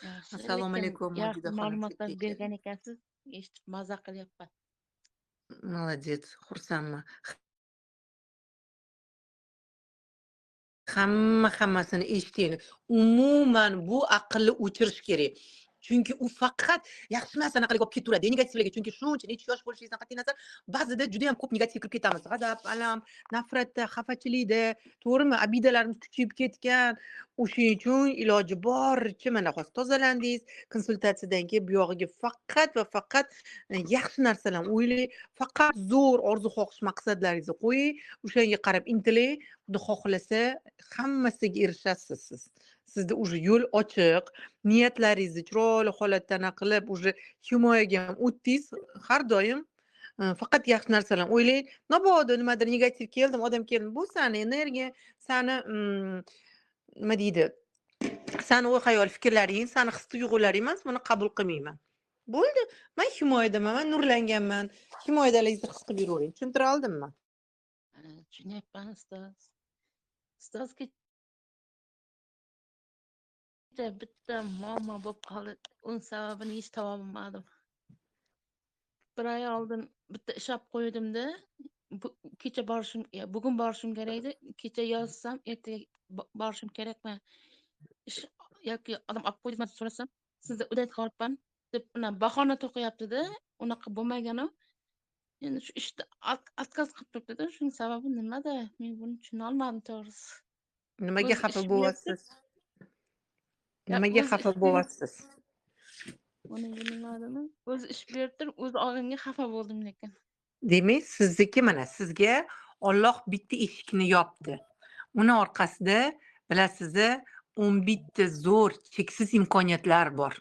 Yaxshi, Assalomu lekin alaykum, yaxshi Mojida xonim, ma'lumotlar sizga bergan keldim. ekansiz. Eshitib maza qilyapman. Молодец, xursandman. Hammasini eshitaylik. Umuman bu aqlni o'chirish kerak. Chunki u faqat yaxshi narsani aqlga olib ketaveradi, negativlarga. Chunki shuncha necha yosh bo'lishingizdan qat'iy nazar, ba'zida juda ham ko'p negativ kirib ketamiz. G'azab, alam, nafratda, xafachilikda, to'g'rimi? Abidalarimiz kuchayib ketgan. O'shaning uchun iloji boricha mana hozir tozalandingiz, konsultatsiyadan keyin bu yog'iga faqat va faqat yaxshi narsalarni o'ylang, faqat zo'r orzu xohish maqsadlaringizni qo'ying, o'shanga qarab intiling. Xudo xohlasa hammasiga erishasiz siz. Sizda уже yo'l ochiq, niyatlaringizni chiroyli holatda qilib, уже himoyaga ham o'tdingiz. Har doim faqat yaxshi narsalarni o'ylang. Mabodo nimadir negativ keldim, odam keldim, bu sani energiya, sani nima deydi? Sani o'y xayol fikrlaring, sani his tuyg'ularing emas, buni qabul qilmayman. Bo'ldi. Men himoyadaman, men nurlanganman. Himoyadaligingni his qilib yuravering. Tushuntira oldimmi? Tushunyapman ustoz. Ustoz bitta muammo bo'lib qoldi. Uning sababini hech topa olmadim. Bir oy oldin bitta ish olib qo'ydimda, kecha bugun borishim kerak edi. Kecha yozsam, ertaga borishim kerakmi? Ish yoki odam olib qo'ydingmi deb so'rasam, sizda udayt qolyapman deb bahona to'qiyapti-da. Unaqa bo'lmagani. Endi shu ishda отказ qilib turibdi-da. Shuning sababi nimada? Men buni tushuna olmadim to'g'risi. Nimaga O'zi xafa ish berdi. bo'lyapsiz? Nimaga O'zi xafa ish berdi. bo'lyapsiz? Uni bilmadimi? O'zi ish berdi, o'zi olganga xafa bo'ldim lekin. Demak, sizniki mana sizga Alloh bitta eshikni yopdi. Uni orqasida bilasiz, 11 ta zo'r cheksiz imkoniyatlar bor.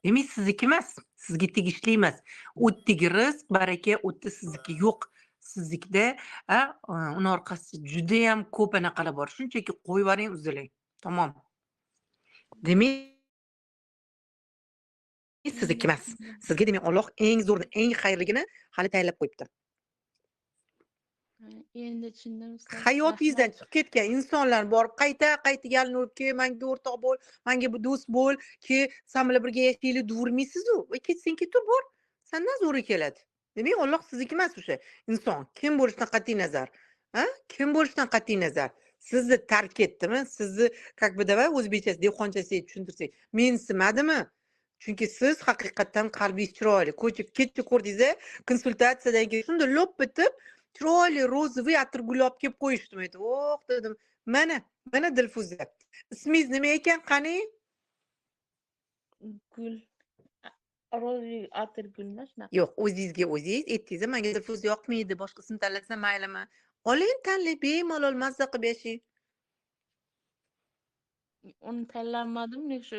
Demak, sizniki emas, sizga tegishli emas. U yerda rizq, baraka, u yerda sizniki yo'q. Sizlikda uni orqasida juda ham ko'p anaqalar bor. Shunchaki qo'yib yuboring, uziling. Tamom. Demak, sizniki emas. Sizga demak Alloh eng zo'rini, eng xayrligini hali tayyorlab qo'yibdi. Endi tushundim ustoz. Hayotingizdan chiqib ketgan insonlar borib qayta yalinib ke menga o'rtoq bo'l, menga bu do'st bo'l, ki sen bilan birga yashaylik deyavermaysiz-u. Ketsang ketur bor. Sandan zo'ri keladi. Demak, Alloh sizniki emas o'sha inson. Kim bo'lishidan qat'iy nazar. Kim bo'lishidan qat'iy nazar. Sizni tark etdimi? Sizni как бы давай o'zbekchasi, dehqonchasiga tushuntirsak, mensimadimi? Chunki siz haqiqatdan qalbingiz chiroyli. Kecha ko'rdingiz-a, konsultatsiyadan keyin shunday lo'p bitib, chiroyli ro'ziviy atirgul olib kelib qo'yishdim. Aytib, "Oh" dedim. Mana Dilfuza. Ismingiz nima ekan, qani? Gul. Rozi atirgulmi shunaqa? Yo'q, o'zingizga o'zingiz aytdingiz, menga Dilfuza yoqmaydi, boshqa ism tanlasam maylimi? Oling, tanlang, bemalol mazza qilib yashang. Uni tanlamadim, shu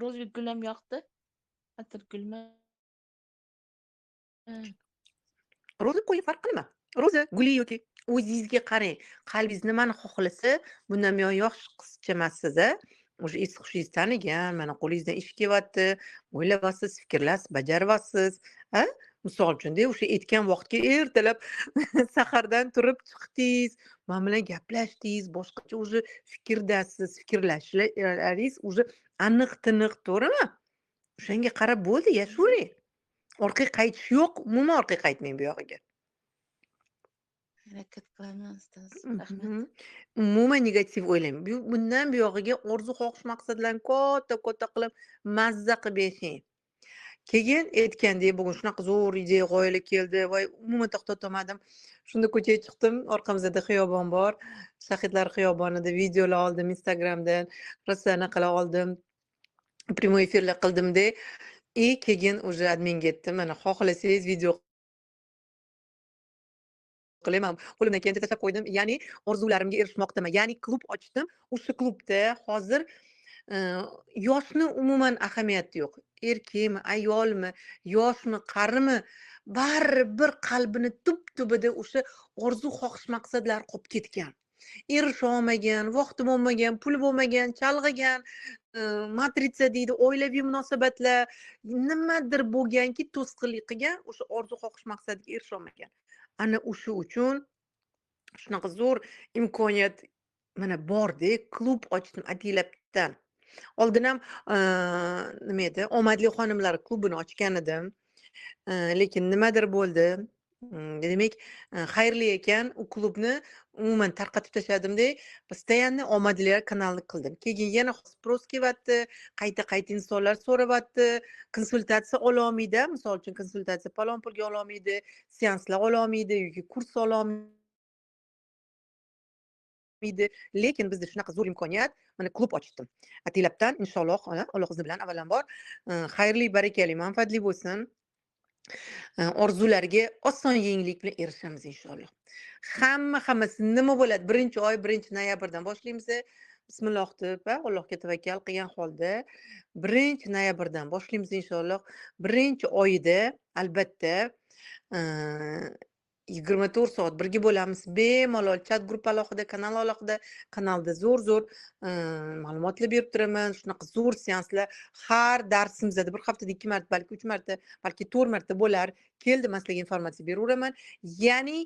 Rozi gul ham yoqdi. Atirgulmi? Ro'za qo'ying, farq qilma. Ro'za, guli yoki o'zingizga qarang. Qalbingiz nimani xohlasa, bundan buyon yosh qizcha emassiz-a. O'sha es-hushingizni tanigan, mana qo'lingizdan ish kelyapti, o'ylayapsiz, fikrlayapsiz, bajaryapsiz. Misol uchun o'sha aytgan vaqtga ertalab sahardan turib chiqdingiz, men bilan gaplashdingiz, boshqacha o'sha fikrdasiz, fikrlashlaringiz o'sha aniq-tiniq, to'g'rimi? O'shanga qarab bo'ldi, yashayvering. Orqaga qaytish yo'q, umuman orqaga qaytmang bu yog'iga. Harakat qilaman ustoz. Rahmat. Umuman negativ o'ylamang. Bundan bu yog'iga orzu xohish maqsadlarni katta qilib mazza qilib yashang. Keyin aytgandek, bugun shunaqa zo'r ideya, g'oyalar keldi. Voy, umuman to'xtata olmadim. Shunda ko'chaga chiqdim, orqamizda xiyobon bor. Shahidlar xiyobonida videolar oldim Instagramdan, rosa anaqalar oldim. Prямой efirlar qildimda, keyin уже adminga aytdim, mana xohlasangiz video qilaman. Qo'limdan kelgancha tashlab qo'ydim. Ya'ni orzularimga erishmoqdaman. Ya'ni klub ochdim. O'sha klubda hozir yoshni umuman ahamiyati yo'q. Erkakmi, ayolmi, yoshmi, qarimi, baribir qalbini tub-tubida o'sha orzu xohish maqsadlari qolib ketgan. Erisha olmagan, vaqti bo'lmagan, puli bo'lmagan, chalg'igan, matrica deydi, oilaviy munosabatlar, nimadir bo'lganki, to'sqinlik qilgan, o'sha orzu xohish maqsadiga erisha olmagan. Ana o'sha uchun shunaqa zo'r imkoniyat mana bor-da, klub ochdim ataylabdan. Oldin ham, nima edi, Omadli xonimlar klubini ochgan edim. Lekin nimadir bo'ldi. Demak, xayrli ekan, u klubni umuman tarqatib tashladimda, постоянно Omadlilar kanalini qildim. Keyin yana sпрос kelyapti, qayta insonlar so'rayapti, konsultatsiya ololmaydi. Misol uchun konsultatsiya palon pulga ololmaydi, seanslar ololmaydi yoki kurs ololmaydi. Lekin bizda shunaqa zo'r imkoniyat, mana klub ochdim. Ataylabdan inshaalloh, Alloh izni bilan avvalambor, xayrli, barakali, manfaatli bo'lsin. Orzularga oson yengillik bilan erishamiz inshaalloh. Hammasi nima bo'ladi? 1-oy 1-noyabrdan boshlaymiz. Bismillah deb, Allohga tavakkal qilgan holda 1-noyabrdan boshlaymiz inshaalloh. 1-oyida albatta 24 soat birga bo'lamiz. Bemalol chat guruh alohida, kanal alohida, kanalda zo'r ma'lumotlar berib turaman. Shunaqa zo'r seanslar har darsimizda bir haftada 2 marta, balki 3 marta, balki 4 marta bo'lar. Keldim, sizlarga informatsiya beraveraman. Ya'ni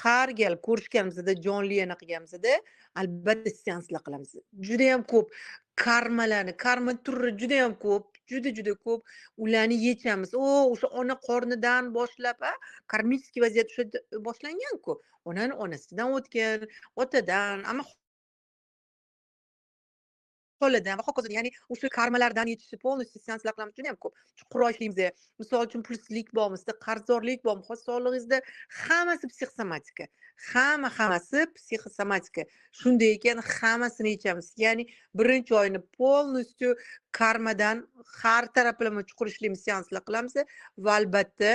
har gal ko'rishganimizda, jonli yana qilganimizda albatta seanslar qilamiz. Juda ham ko'p karma turi juda ham ko'p, juda ko'p. Ularni yechamiz. O'sha ona qornidan boshlab, karmический vaziyat o'sha boshlangan-ku. Onani onasidan o'tgan, otadan, amma xoladan va hokazo. Ya'ni o'sha karmalardan yechishni полностью seanslar qilamiz. Juda ham ko'p. Chuqur ishlaymiz. Misol uchun pulsizlik bormi, sizda qarzdorlik bormi, xos sog'lig'ingizda hammasi psixosomatika. Hammasi psixosomatika. Shunday ekan, hammasini yechamiz. Ya'ni 1-oyni полностью karmadan har taraflama chuqur ishlaymiz, seanslar qilamiz va albatta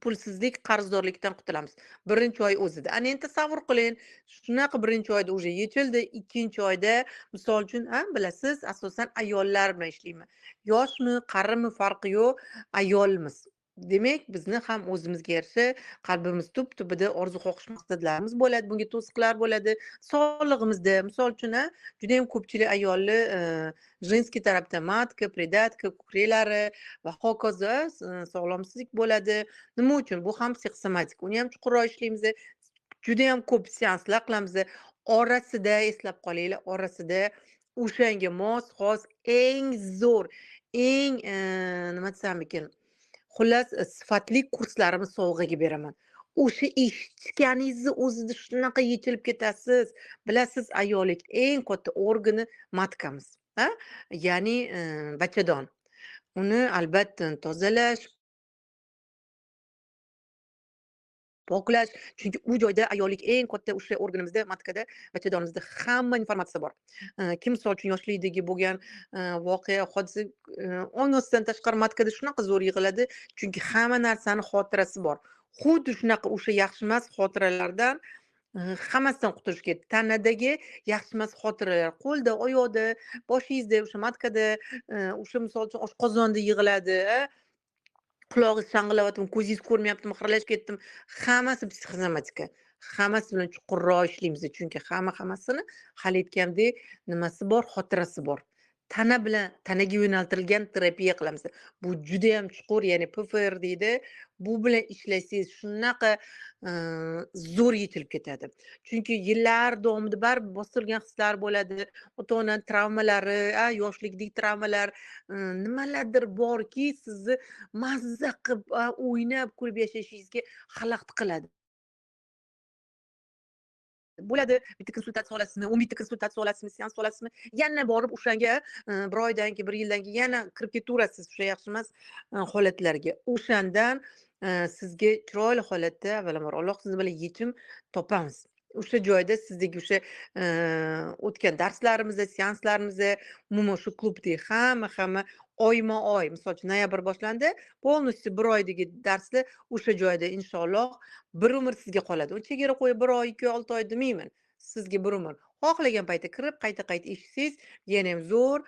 pulsizlik, qarzdorlikdan qutulamiz. 1-oy o'zida. Ana endi tasavvur qiling, shunaqa 1-oyda уже yechildi, 2-oyda misol uchun, bilasiz, asosan ayollar bilan ishlayman. Yoshmi, qarimi farqi yo'q, ayolmiz. Demak, bizni ham o'zimizga yarasha qalbimiz tub-tubida orzu xohish maqsadlarimiz bo'ladi, bunga to'siqlar bo'ladi. Sog'lig'imizda, misol uchun, juda ham ko'pchilik ayolni женский tarafdan matka, придаtka, ko'kraklari va hokazo sog'lomsizlik bo'ladi. Nima uchun? Bu ham psixosomatik. Uni ham chuqurroq ishlaymiz. Juda ham ko'p seanslar qilamiz. Orasida eslab qolinglar, orasida o'shanga mos xos eng zo'r, eng nima desam ekan, xullas sifatli kurslarimiz sovg'aga beraman. O'sha eshitganingizni o'zida shunaqa yechilib ketasiz. Bilasiz, ayollik eng katta organi matkamiz, ya'ni bachadon. Uni albatta tozalash, poklash, chunki u joyda ayollik eng katta o'sha organimizda, matkada, bachadonimizda hamma informatsiya bor. Kim misol uchun yoshlikdagi bo'lgan voqea, hodisa, ongosidan tashqari matkada shunaqa zo'r yig'iladi, chunki hamma narsani xotirasi bor. Xuddi shunaqa o'sha yaxshi emas xotiralardan hammasidan qutulish kerak. Tanadagi yaxshi emas xotiralar qo'lda, oyoqda, boshingizda, o'sha matkada, o'sha misol uchun oshqozonda yig'iladi, qulog'ingiz shang'illayaptimi, ko'zingiz ko'rmayaptimi, xiralashib ketdimi, hammasi psixosomatika. Hammasi bilan chuqurroq ishlaymiz, chunki hammasini hal aytgandek nimasi bor, xotirasi bor. Tanaga yo'naltirilgan terapiya qilamiz. Bu juda ham chuqur, ya'ni PFR deydi. Bu bilan ishlasangiz shunaqa zo'r yechilib ketadi. Chunki yillar davomida baribir bostirgan hislar bo'ladi. Ota-ona travmalari, yoshlikdagi travmalar, nimalardir borki, sizni mazza qilib, o'ynab, kulib yashashingizga xalaqit qiladi. Bo'ladi, bitta konsultatsiya olasizmi, 10 bitta konsultatsiya olasizmi, seans olasizmi, yana borib o'shanga 1 oydan keyin, 1 yildan keyin yana kirib ketaverasiz o'sha yaxshi emas holatlarga. O'shandan sizga chiroyli holatda avvalambor Alloh izni bilan yechim topamiz. O'sha joyda sizdagi o'sha o'tgan darslarimizda, seanslarimizda, umuman shu klubdagi hamma oyma-oy, misol uchun noyabr boshlandi, полностью 1 oydagi darslar o'sha joyda inshaalloh bir umr sizga qoladi. U chegara qo'yib 1 oy, 2 oy, 6 oy demayman. Sizga bir umr. Xohlagan paytda kirib, qayta eshitsangiz, yana ham zo'r,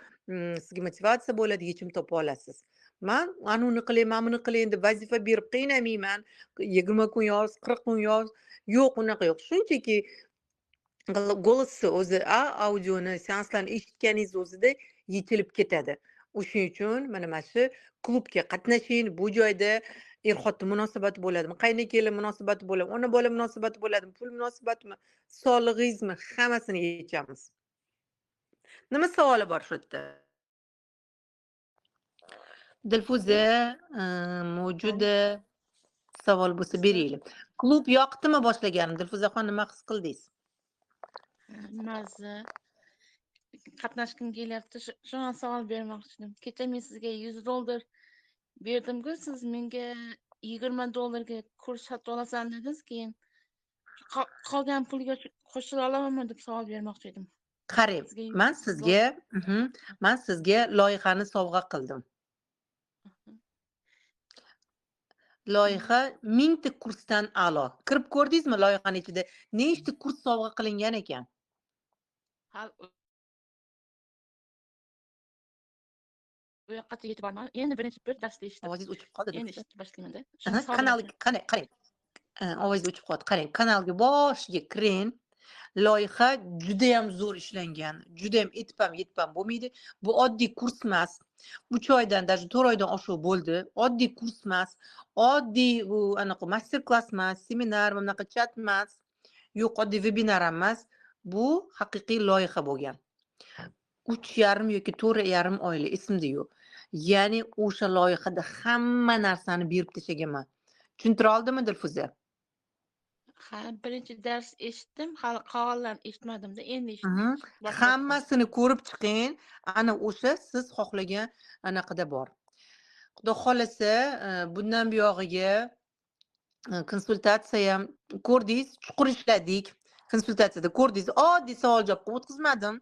sizga motivatsiya bo'ladi, yechim topa olasiz. Men ana uni qilay, mana buni qilay deb vazifa berib qiynamayman. 20 kun yoz, 40 kun yoz. Yo'q, unaqa yo'q. Shunchaki golosni o'zi, audioni, seanslarni eshitganingiz o'zida yechilib ketadi. O'shuning uchun mana shu klubga qatnashing. Bu joyda er-xotin munosabati bo'ladimi, qayni-kelin munosabati bo'ladimi, ona-bola munosabati bo'ladimi, pul munosabatimi, sog'lig'ingizmi, hammasini yechamiz. Nima savoli bor shu yerda? Dilfuza, mavjuda savol bo'lsa beraylik. Klub yoqdimi boshlaganim? Dilfuzaxon nima his qildingiz? Mazza. Qatnashgim kelyapti. Shuna savol bermoqchi edim. Kecha men sizga $100 berdim-ku, siz menga $20 kurs sotib olasan dedingiz, keyin qolgan pulga qo'shila olamanmi deb savol bermoqchi edim. Qarang, man sizga loyihani sovg'a qildim. Loyiha 1000 ta kursdan a'lo. Kirib ko'rdingizmi loyihaning ichida nechta kurs sovg'a qilingan ekan? Bu yoqqacha yetib bormadim. Endi birinchi bir darsda eshitdim. Ovozingiz o'chib qoldi. Endi eshitib boshlayman-da. Kanalga qarang. Ovozingiz o'chib qoldi. Qarang, kanalga boshiga kiring. Loyiha juda ham zo'r ishlangan. Juda ham etpam bo'lmaydi. Bu oddiy kurs emas. 3 oydan, даже 4 oydan oshiq bo'ldi. Oddiy kurs emas. Oddiy u anaqa master klass emas, seminar, bunaqa chat emas. Yo'q, oddiy webinar emas. Bu haqiqiy loyiha bo'lgan. 3,5 yoki 4,5 oylik esimda yo'q. Ya'ni o'sha loyihada hamma narsani berib tashlaganman. Tushuntira oldimmi Dilfuza? Ha, birinchi dars eshitdim, hali qolganlarni eshitmadim-da, endi eshitdim. Hammasini ko'rib chiqing. Ana o'sha siz xohlagan anaqada bor. Xudo xolasa, bundan buyog'iga konsultatsiya ham ko'rdingiz, chuqur ishladik. Konsultatsiyada ko'rdingiz, oddiy savol-javob o'tkazmadim.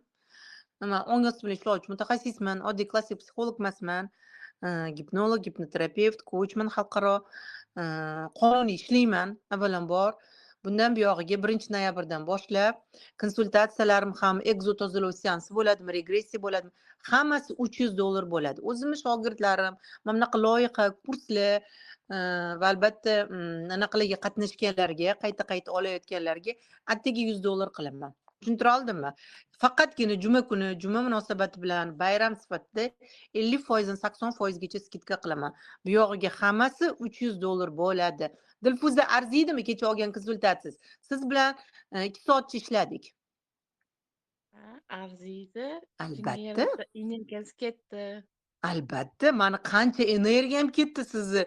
Nima, ong osti bilan ishlovchi mutaxassisman, oddiy klassik psixolog emasman. Gipnolog, gipnoterapevt, ko'chman, xalqaro qonuniy ishlayman. Avvalambor bundan buyog'iga 1-noyabrdan boshlab konsultatsiyalarim ham egzo tozalash seansi bo'ladimi, regressiya bo'ladimi, hammasi $300 bo'ladi. O'zimning shogirdlarim mana bunaqa loyiha, kurslar va albatta anaqalarga qatnashganlarga, qayta olayotganlarga attiga $100 qilaman. Tushuntira oldimmi? Faqatgina juma kuni, juma munosabati bilan bayram sifatida 50% dan 80% gacha skidka qilaman. Bu yog'iga hammasi $300 bo'ladi. Dilfuza, arziydimi kecha olgan konsultatsiyangiz? Siz bilan 2 soatcha ishladik. Arziydi. Albatta. Energiyangiz ketdi. Albatta, mani qancha energiyam ketdi sizni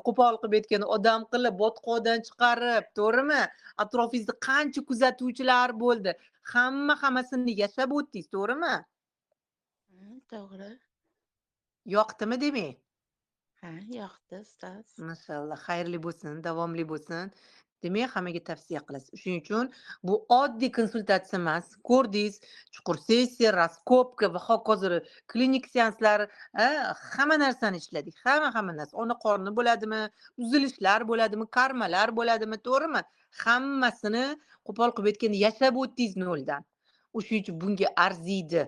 qo'pol qilib aytgan odam qilib, botqoqdan chiqarib, to'g'rimi? Atrofingizda qancha kuzatuvchilar bo'ldi. Hammasini yashab o'tdingiz, to'g'rimi? To'g'ri. Yoqdimi demang? Ha, yoqdi, ustoz. Mashallah, xayrli bo'lsin, davomli bo'lsin. Demak, hammaga tavsiya qilasiz. Shuning uchun bu oddiy konsultatsiya emas. Ko'rdingiz, chuqur sessiya, raskopka va hokazo klinik seanslar, hamma narsani ishladik. Hamma narsa. Ona qorni bo'ladimi, uzilishlar bo'ladimi, karmalar bo'ladimi, to'g'rimi? Hammasini qo'pol qilib aytganda yashab o'tdingiz noldan. O'shuning uchun bunga arziydi.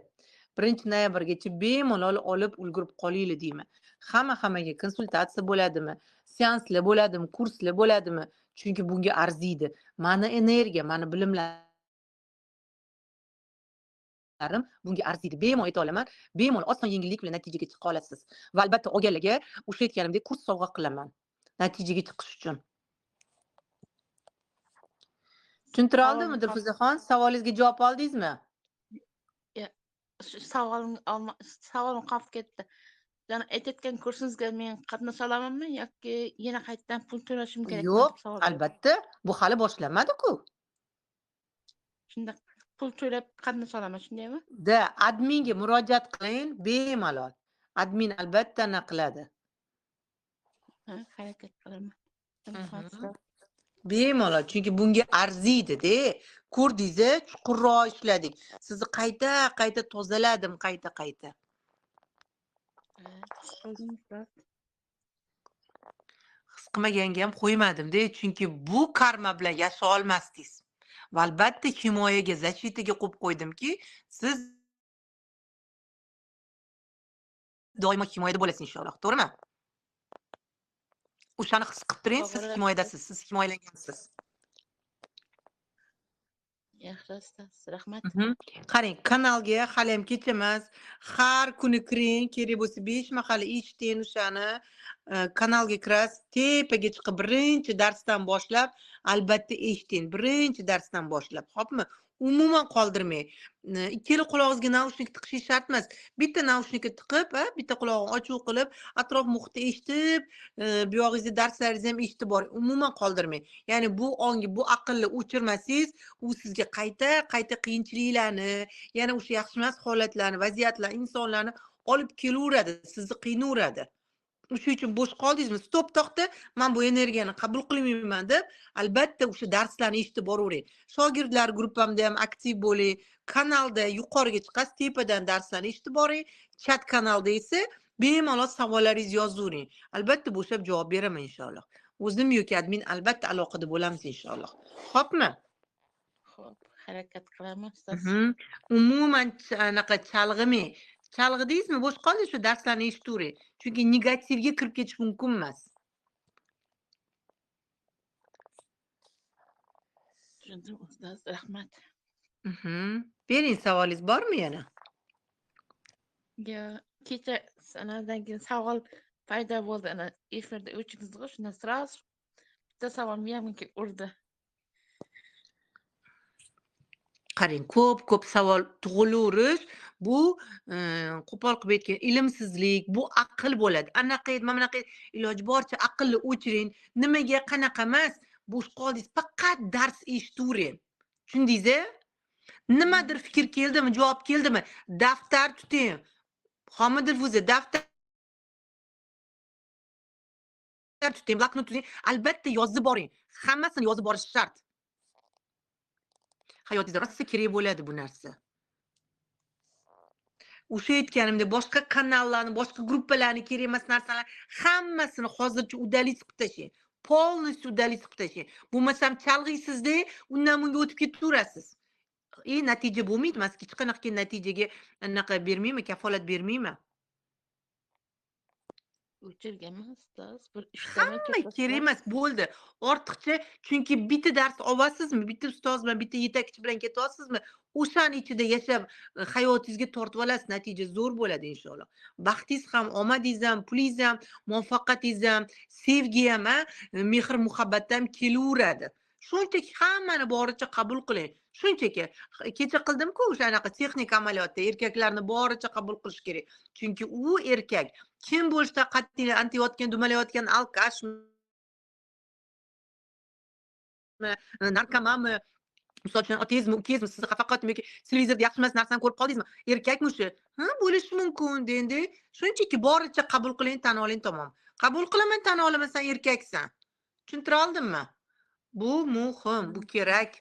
1-noyabrgacha bemalol olib ulgurib qolinglar deyman. Hammaga konsultatsiya bo'ladimi, seanslar bo'ladimi, kurslar bo'ladimi? Chunki bunga arziydi. Mani energiya, mani bilimlarim bunga arziydi. Bemalol ayta olaman. Bemalol oson yengillik bilan natijaga chiqa olasiz. Va albatta olganlarga o'sha aytganimdek kurs sovg'a qilaman. Natijaga chiqish uchun. Tushuntira oldimmi Dilfuzaxon? Savolingizga javob oldingizmi? Savolim qolib ketdi. Yana aytayotgan kursingizga men qatnasha olamanmi yoki yana qaytadan pul to'lashim kerakmi? Yo'q, albatta. Bu hali boshlanmadi-ku. Shunda pul to'lab qatnasha olaman, shundaymi? Adminga murojaat qiling, bemalol. Admin albatta qiladi. Harakat qilaman. Bemalol, chunki bunga arziydi-da. Ko'rdingiz, chuqurroq ishladik. Sizni qayta tozaladim, qayta. His qilmaganga ham qo'ymadim-da, chunki bu karma bilan yasha olmasdingiz. Va albatta himoyaga, защитаga qo'yib qo'ydimki, siz doimo himoyada bo'lasiz inshaalloh, to'g'rimi? O'shani his qilib turing, siz himoyadasiz, siz himoyalangansiz. Yaxshi, ustoz, rahmat. Qarang, kanalga hali ham kech emas. Har kuni kiring, kerak bo'lsa 5 mahal eshiting o'shani. Kanalga kirasiz, tepaga chiqib birinchi darsdan boshlab, albatta eshiting. Birinchi darsdan boshlab, xo'pmi? umuman qoldirmang. Ikkala qulog'ingizga naushnik tiqishingiz shart emas. Bitta naushnikni tiqib, bitta qulog'ini ochuv qilib, atrof muhitni eshitib, buyog'ingizda darslaringizni ham eshitib boring. Umuman qoldirmang. Ya'ni bu ongi, bu aqlni o'chirmasangiz, u sizga qayta qiyinchiliklarni, yana o'sha yaxshi emas holatlarni, vaziyatlar, insonlarni olib kelaveradi, sizni qiynaveradi. Shuning uchun bo'sh qoldingizmi? Stop to'xta, men bu energiyani qabul qilmayman deb, albatta o'sha darslarni eshitib boravering. Shogirdlar gruppamda ham aktiv bo'ling. Kanalda yuqoriga chiqasiz, tepadan darslarni eshitib boring. Chat kanalda esa bemalol savollaringizni yozavering. Albatta bo'shab javob beraman inshaalloh. O'zim yoki admin albatta aloqada bo'lamiz inshaalloh. Xo'pmi? Xo'p, harakat qilaman ustoz. Umuman anaqa chalg'imang. Chalg'idingizmi, bo'sh qoldingiz, shu darslarni eshitavering. Chunki negativga kirib ketish mumkin emas. Tushundim ustoz, rahmat. Bering, savolingiz bormi yana? Yo, kecha sanadan keyin savol paydo bo'ldi. Ana efirda o'chirdi, shunda sразу bitta savol miyamga urdi. Qarang, ko'p savol tug'ilaverish, bu qo'pol qilib aytgan ilmsizlik, bu aql bo'ladi. Anaqa edi, mana bunaqa edi. Iloji boricha aqlni o'chiring. Nimaga, qanaqa emas, bo'sh qoldingiz, faqat dars eshitavering. Tushundingiz-a? Nimadir fikr keldimi, javob keldimi? Daftar tuting. Xomid Dilfuza, daftar tuting, bloknot tuting. Albatta yozib boring. Hammasini yozib borish shart. Hayotingizda rosa kerak bo'ladi bu narsa. O'sha aytganimdek, boshqa kanallarni, boshqa gruppalarni, kerak emas narsalar hammasini hozircha udalist qilib tashlang. Polностью udalist qilib tashlang. Bo'lmasam chalg'aysizda, undan bunga o'tib ketaverasiz. Natija bo'lmaydi, mas hech qanaqa natijaga anaqa bermayman, kafolat bermayman. O'chirganman ustoz. Bir 3 Hamma kerak emas, bo'ldi. Ortiqcha, chunki bitta dars olasizmi, bitta ustoz bilan, bitta yetakchi bilan ketyapsizmi, o'shani ichida yashab hayotingizga tortib olasiz, natija zo'r bo'ladi inshaalloh. Baxtingiz ham, omadingiz ham, pulingiz ham, muvaffaqiyatingiz ham, sevgi ham, mehr muhabbat ham kelaveradi. Shunchaki hammani boricha qabul qiling. Shunchaki kecha qildim-ku o'sha anaqa texnik amaliyotda erkaklarni boricha qabul qilish kerak. Chunki u erkak kim bo'lsa qat'iy antiyotgan, dumalayotgan alkashmi, narkomanmi, misol uchun otizmi, ukizmi, sizni xafa qildim yoki televizorda yaxshi emas narsani ko'rib qoldingizmi? Erkakmi o'sha? Bo'lishi mumkin endi. Shunchaki boricha qabul qiling, tan oling, tamom. Qabul qilaman, tan olaman, sen erkaksan. Tushuntira oldimmi? Bu muhim, bu kerak.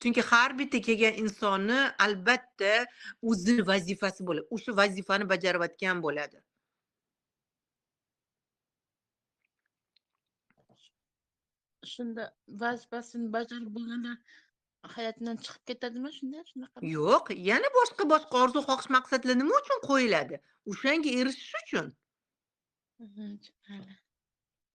Chunki har bitta kelgan insonni albatta o'zini vazifasi bo'ladi. O'sha vazifani bajarayotgan bo'ladi. Shunda vazifasini bajarib bo'lganda hayotdan chiqib ketadimi shunda? Shunaqami? Yo'q, yana boshqa orzu, xohish, maqsadlar nima uchun qo'yiladi? O'shanga erishish uchun.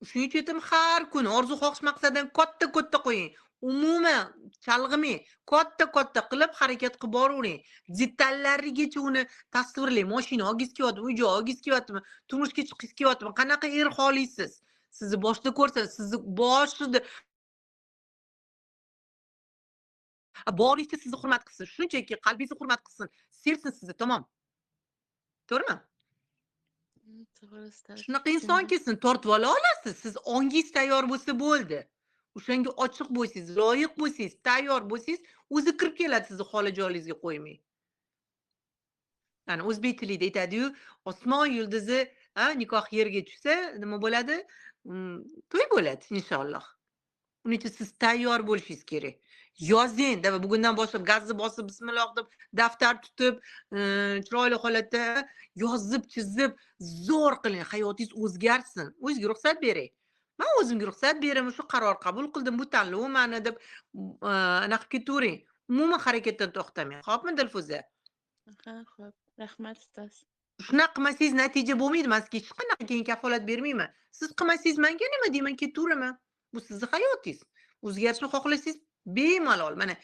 Shuning uchun aytaman, har kuni orzu, xohish, maqsaddan katta qo'ying. Umuman chalg'imang, katta qilib harakat qilib boravering. Detallarigacha uni tasvirlang. Mashina olgis kelyaptimi, uy joy olgis kelyaptimi, turmushga chiqis kelyaptimi, qanaqa xohlaysiz? Sizni boshida ko'rsa, sizni boshida boringizcha sizni hurmat qilsin. Shunchaki qalbingizni hurmat qilsin, sevsin sizni, tamom. To'g'rimi? To'g'ri ustoz. Shunaqa inson kelsin, tortib ola olasiz. Siz ongingiz tayyor bo'lsa bo'ldi. O'shanga ochiq bo'lsangiz, loyiq bo'lsangiz, tayyor bo'lsangiz, o'zi kirib keladi sizni holi joyingizga qo'ymay. Ya'ni o'zbek tilida aytadi-yu, osmon yulduzi, nikoh yerga tushsa, nima bo'ladi? To'y bo'ladi inshaalloh. Uning uchun siz tayyor bo'lishingiz kerak. Yozing, bugundan boshlab gazni bosib, bismillah deb daftar tutib, chiroyli holatda yozib, chizib, zo'r qiling, hayotingiz o'zgarsin. O'zingizga ruxsat bering. Men o'zimga ruxsat beraman, shu qaror qabul qildim, bu tanlov mani deb anaqa ketavering. Umuman harakatdan to'xtamang. Xo'pmi Dilfuza? Xo'p, rahmat ustoz. Shunaqa qilmasangiz natija bo'lmaydi. Men sizga hech qanaqa keyin kafolat bermayman. Siz qilmasangiz menga nima deyman, ketaveraman. Bu sizning hayotingiz. O'zgarishni xohlasangiz bemalol mana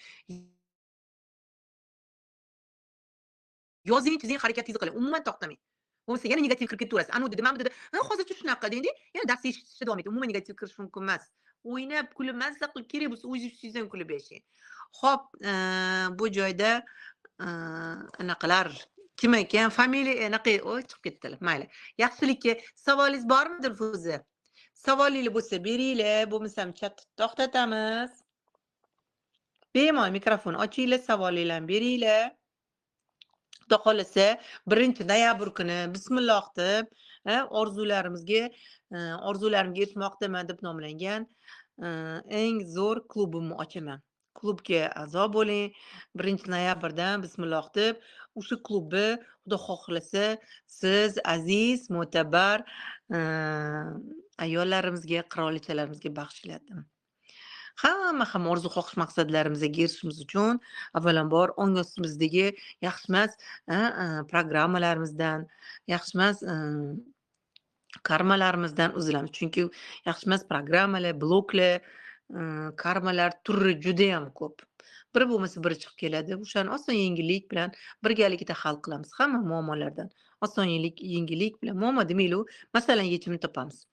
yozing, chizing, harakatingizni qiling. Umuman to'xtamang. Bo'lmasa yana negativ kirib ketaverasiz. Anu dedi, mana bu dedi. Hozircha shunaqa deydi. Yana dars eshitishda davom eting. Umuman negativ kirish mumkin emas. o'ynab kulib mazza qilib kerak bo'lsa o'zingiz ham kulib yashang. Xo'p, bu joyda anaqalar kim ekan? Familiya anaqa oy chiqib ketdilar. Mayli. Yaxshilikka savolingiz bormi Dilfuza? Savolingiz bo'lsa beringlar, bo'lmasam chatni to'xtatamiz. Bemalol mikrofon ochinglar, savolinglarni beringlar. Xudo xohlasa 1 noyabr kuni bismilloh deb orzularimga erishmoqdaman deb nomlangan eng zo'r klubimni ochaman. Klubga a'zo bo'ling. 1 noyabrdan bismilloh deb o'sha klubni Xudo xohlasa siz aziz, mo'tabar ayollarimizga, qirolichalarimizga bag'ishladim. Hamma orzu xohish maqsadlarimizga erishishimiz uchun avvalambor ong ostimizdagi yaxshimas programmalarimizdan, yaxshimas karmalarimizdan uzilamiz. Chunki yaxshimas programmalar, bloklar, karmalar turi judayam ko'p. Biri bo'lmasa biri chiqib keladi. O'shani oson yengillik bilan birgalikda hal qilamiz hamma muammolardan. Oson yengillik bilan muammo demaylik, masalan yechimini topamiz.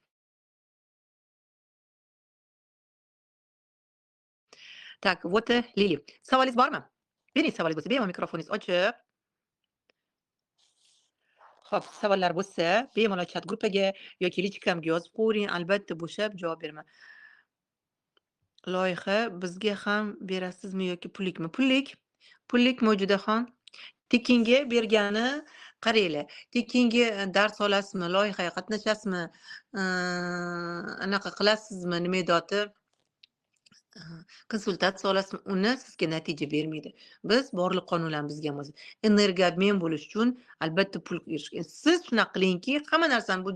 Так, вот Lili. Savolingiz bormi? Bering savolingiz bo'lsa, bemalol mikrofoningiz ochiq. Xo'p, savollar bo'lsa, bemalol chat gruppaga yoki lichkamga yozib qo'ying. Albatta bo'shab javob beraman. Loyiha bizga ham berasizmi yoki pullikmi? Pullik Mo'jidaxon. Tekinga bergani qaranglar. Tekinga dars olasizmi, loyihaga qatnashasizmi, anaqa qilasizmi, nima edi konsultatsiya olasizmi, uni sizga natija bermaydi. Biz borliq qonunlar bizga mos. Energiyaobmen bo'lish uchun albatta pul siz shunaqa qilingki, hamma narsani bu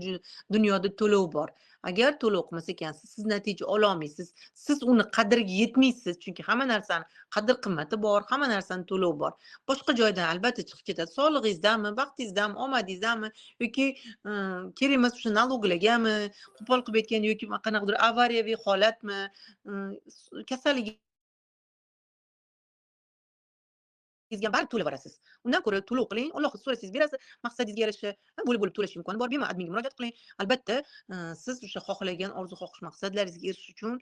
dunyoda to'lov bor. Agar to'lov qilmas ekansiz, siz natija ololmaysiz. Siz uni qadriga yetmaysiz, chunki hamma narsani qadr qimmati bor, hamma narsani to'lov bor. Boshqa joydan albatta chiqib ketadi. Sog'lig'ingizdami, vaqtingizdami, omadingizmi yoki kerak emas o'sha naloglargami, qo'pol qilib aytganda yoki qanaqadir avariyaviy holatmi, kasalligi sizga baribir to'lab borasiz. Undan ko'ra to'lov qiling, Allohdan so'rasangiz berasiz, maqsadingizga yarasha bo'lib to'lash imkoni bor. Bemalol adminga murojaat qiling. Albatta, siz o'sha xohlagan orzu xohish maqsadlaringizga erishish uchun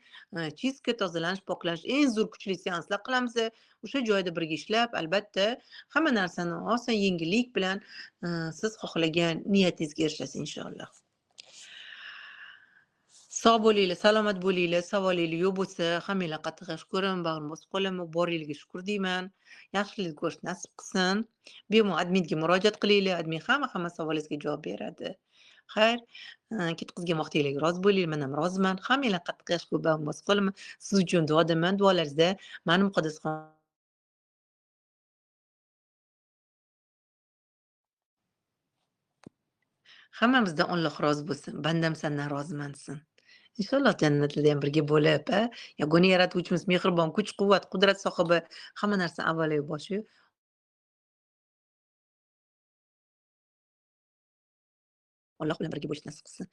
chistka, tozalanish, poklanish eng zo'r kuchli seanslar qilamiz. O'sha joyda birga ishlab, albatta, hamma narsani oson yengillik bilan siz xohlagan niyatingizga erishasiz inshaalloh. Sog' bo'linglar, salomat bo'linglar. Savolinglar yo'q bo'lsa, hammanglar qattiq yaxshi ko'raman, bag'rim bosib qolaman, boringlarga shukr deyman. Yaxshilik ko'rish nasib qilsin. Bemalol adminga murojaat qilinglar, admin hamma savolingizga javob beradi. Xayr, ketqizgan vaqtinglarga rozi bo'linglar, men ham roziman. Hammanglar qattiq yaxshi ko'rib, bag'rim bosib qolaman. Siz uchun duodaman, duolaringizda mani Muqaddasxon hammamizdan Alloh rozi bo'lsin. Bandam sendan rozimansin. Inshaalloh jannatlarda ham birga bo'lib, yagona yaratuvchimiz mehribon, kuch-quvvat, qudrat sohibi, hamma narsa avvalo boshi Alloh bilan birga bo'lishni nasib qilsin.